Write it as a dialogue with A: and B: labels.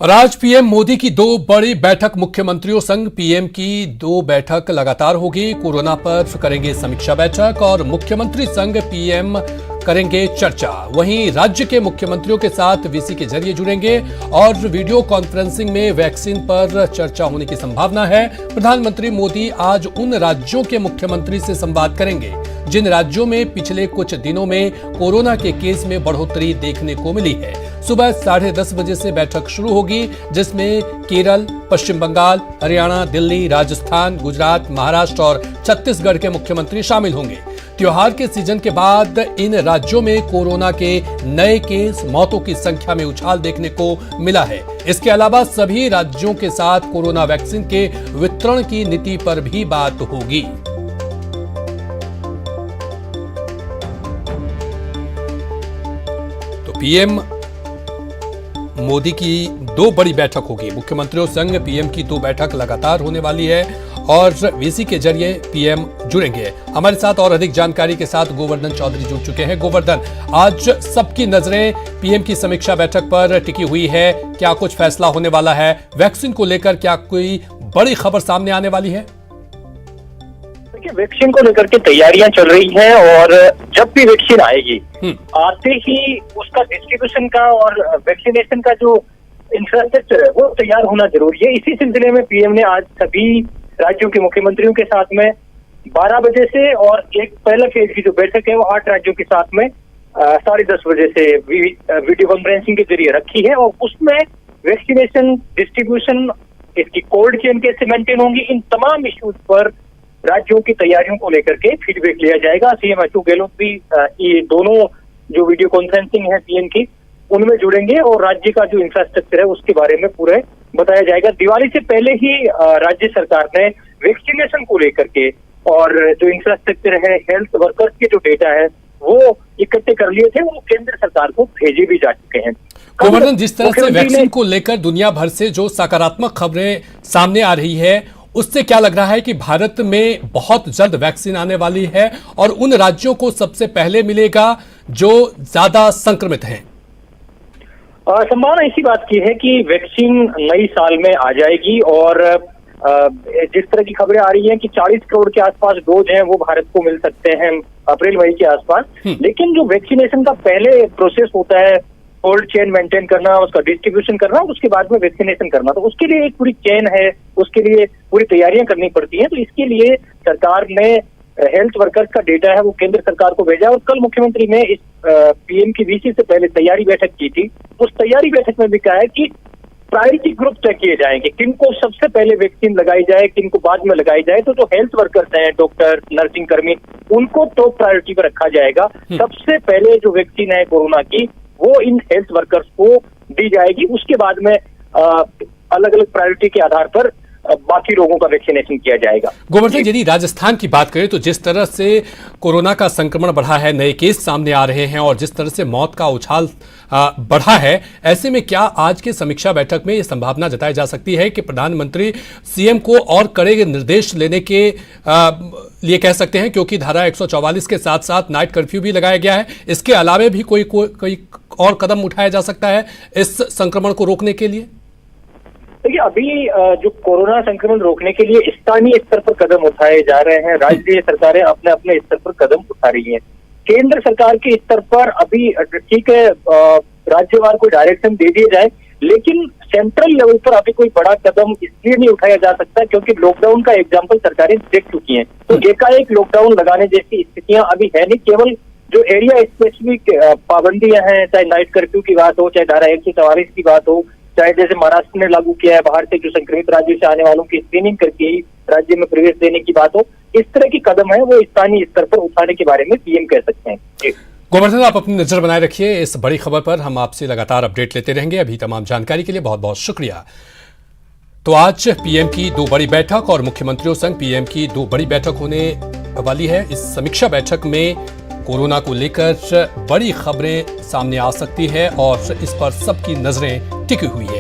A: और आज पीएम मोदी की दो बड़ी बैठक, मुख्यमंत्रियों संग पीएम की दो बैठक लगातार होगी। कोरोना पर करेंगे समीक्षा बैठक और मुख्यमंत्री संग पीएम करेंगे चर्चा। वहीं राज्य के मुख्यमंत्रियों के साथ वीसी के जरिए जुड़ेंगे और वीडियो कॉन्फ्रेंसिंग में वैक्सीन पर चर्चा होने की संभावना है। प्रधानमंत्री मोदी आज उन राज्यों के मुख्यमंत्री से संवाद करेंगे जिन राज्यों में पिछले कुछ दिनों में कोरोना के केस में बढ़ोतरी देखने को मिली है। सुबह 10:30 बजे से बैठक शुरू होगी, जिसमें केरल, पश्चिम बंगाल, हरियाणा, दिल्ली, राजस्थान, गुजरात, महाराष्ट्र और छत्तीसगढ़ के मुख्यमंत्री शामिल होंगे। त्योहार के सीजन के बाद इन राज्यों में कोरोना के नए केस, मौतों की संख्या में उछाल देखने को मिला है। इसके अलावा सभी राज्यों के साथ कोरोना वैक्सीन के वितरण की नीति पर भी बात होगी। तो पीएम मोदी की दो बड़ी बैठक होगी। मुख्यमंत्रियों संग पीएम की दो बैठक लगातार होने वाली है और वीसी के जरिए पीएम जुड़ेंगे। हमारे साथ और अधिक जानकारी के साथ गोवर्धन चौधरी जुड़ चुके हैं। गोवर्धन, आज सबकी नजरें पीएम की समीक्षा बैठक पर टिकी हुई है। क्या कुछ फैसला होने वाला है? वैक्सीन को लेकर क्या कोई बड़ी खबर सामने आने वाली है?
B: देखिए, वैक्सीन को लेकर के तैयारियां चल रही हैं और जब भी वैक्सीन आएगी आते ही उसका डिस्ट्रीब्यूशन का और वैक्सीनेशन का जो इंफ्रास्ट्रक्चर है वो तैयार होना जरूरी है। इसी सिलसिले में पीएम ने आज सभी राज्यों के मुख्यमंत्रियों के साथ में 12 बजे से और एक पहला फेज की जो बैठक है वो 8 राज्योों के साथ में 10:30 बजे से वीडियो कॉन्फ्रेंसिंग के जरिए रखी है और उसमें वैक्सीनेशन, डिस्ट्रीब्यूशन, इसकी कोल्ड चेन कैसे मेंटेन होंगी, इन तमाम इश्यूज पर राज्यों की तैयारियों को लेकर के फीडबैक लिया जाएगा। सीएम अशोक गहलोत भी ये दोनों जो वीडियो कॉन्फ्रेंसिंग है पीएम की उनमें जुड़ेंगे और राज्य का जो इंफ्रास्ट्रक्चर है उसके बारे में पूरे बताया जाएगा। दिवाली से पहले ही राज्य सरकार ने वैक्सीनेशन को लेकर के और जो इंफ्रास्ट्रक्चर है, हेल्थ वर्कर्स के जो डेटा है वो इकट्ठे कर लिए थे, वो केंद्र सरकार को भेजे भी जा चुके हैं।
A: गोवर्धन, जिस तरह से वैक्सीन को लेकर दुनिया भर से जो सकारात्मक खबरें सामने आ रही है, उससे क्या लग रहा है कि भारत में बहुत जल्द वैक्सीन आने वाली है और उन राज्यों को सबसे पहले मिलेगा जो ज्यादा संक्रमित हैं?
B: संभावना इसी बात की है कि वैक्सीन नई साल में आ जाएगी और जिस तरह की खबरें आ रही हैं कि 40 करोड़ के आसपास डोज हैं वो भारत को मिल सकते हैं अप्रैल-मई के आसपास। लेकिन जो वैक्सीनेशन का पहले प्रोसेस होता है, कोल्ड चेन मेंटेन करना, उसका डिस्ट्रीब्यूशन करना और उसके बाद में वैक्सीनेशन करना, तो उसके लिए एक पूरी चेन है, उसके लिए पूरी तैयारियां करनी पड़ती हैं। तो इसके लिए सरकार ने हेल्थ वर्कर्स का डेटा है वो केंद्र सरकार को भेजा और कल मुख्यमंत्री ने इस पीएम की वीसी से पहले तैयारी बैठक की थी। उस तैयारी बैठक में भी कहा है कि प्रायोरिटी ग्रुप तय किए जाएंगे, किनको सबसे पहले वैक्सीन लगाई जाए, किनको बाद में लगाई जाए। तो जो हेल्थ वर्कर्स हैं, डॉक्टर, नर्सिंग कर्मी, उनको टॉप प्रायोरिटी पर रखा जाएगा। सबसे पहले जो वैक्सीन है कोरोना की वो इन हेल्थ वर्कर्स को दी जाएगी। उसके बाद में अलग अलग प्रायोरिटी के आधार पर बाकी लोगों का वैक्सीनेशन किया जाएगा।
A: गोवर्धन, यदि राजस्थान की बात करें तो जिस तरह से कोरोना का संक्रमण बढ़ा है, नए केस सामने आ रहे हैं और जिस तरह से मौत का उछाल बढ़ा है, ऐसे में क्या आज की समीक्षा बैठक में यह संभावना जताई जा सकती है कि प्रधानमंत्री सीएम को और कड़े निर्देश लेने के लिए कह सकते हैं, क्योंकि धारा 144 के साथ साथ नाइट कर्फ्यू भी लगाया गया है, इसके अलावे भी कोई और कदम उठाया जा सकता है इस संक्रमण को रोकने के लिए?
B: देखिए, अभी जो कोरोना संक्रमण रोकने के लिए स्थानीय स्तर पर कदम उठाए जा रहे हैं। राज्य सरकारें अपने अपने स्तर पर कदम उठा रही हैं। केंद्र सरकार के स्तर पर अभी ठीक है, राज्यवार कोई डायरेक्शन दे दिए जाए, लेकिन सेंट्रल लेवल पर अभी कोई बड़ा कदम इसलिए नहीं उठाया जा सकता क्योंकि लॉकडाउन का एग्जाम्पल सरकारें देख चुकी हैं। तो एकाएक लॉकडाउन लगाने जैसी स्थितियां अभी है नहीं। केवल जो एरिया स्पेसिफिक पाबंदियां हैं, चाहे नाइट कर्फ्यू की बात हो, चाहे धारा 144 की बात हो, चाहे जैसे महाराष्ट्र ने लागू किया है बाहर से जो संक्रमित राज्यों से आने वालों की स्क्रीनिंग करके ही राज्य में प्रवेश देने की बात हो, इस तरह की कदम है वो स्थानीय स्तर पर उठाने के बारे में पीएम कह सकते हैं।
A: गोवर्धन, आप अपनी नजर बनाए रखिए इस बड़ी खबर पर। हम आपसे लगातार अपडेट लेते रहेंगे। अभी तमाम जानकारी के लिए बहुत बहुत शुक्रिया। तो आज पीएम की दो बड़ी बैठक और मुख्यमंत्रियों संग पीएम की दो बड़ी बैठक होने वाली है। इस समीक्षा बैठक में कोरोना को लेकर बड़ी खबरें सामने आ सकती है और इस पर सबकी नजरें टिकी हुई है।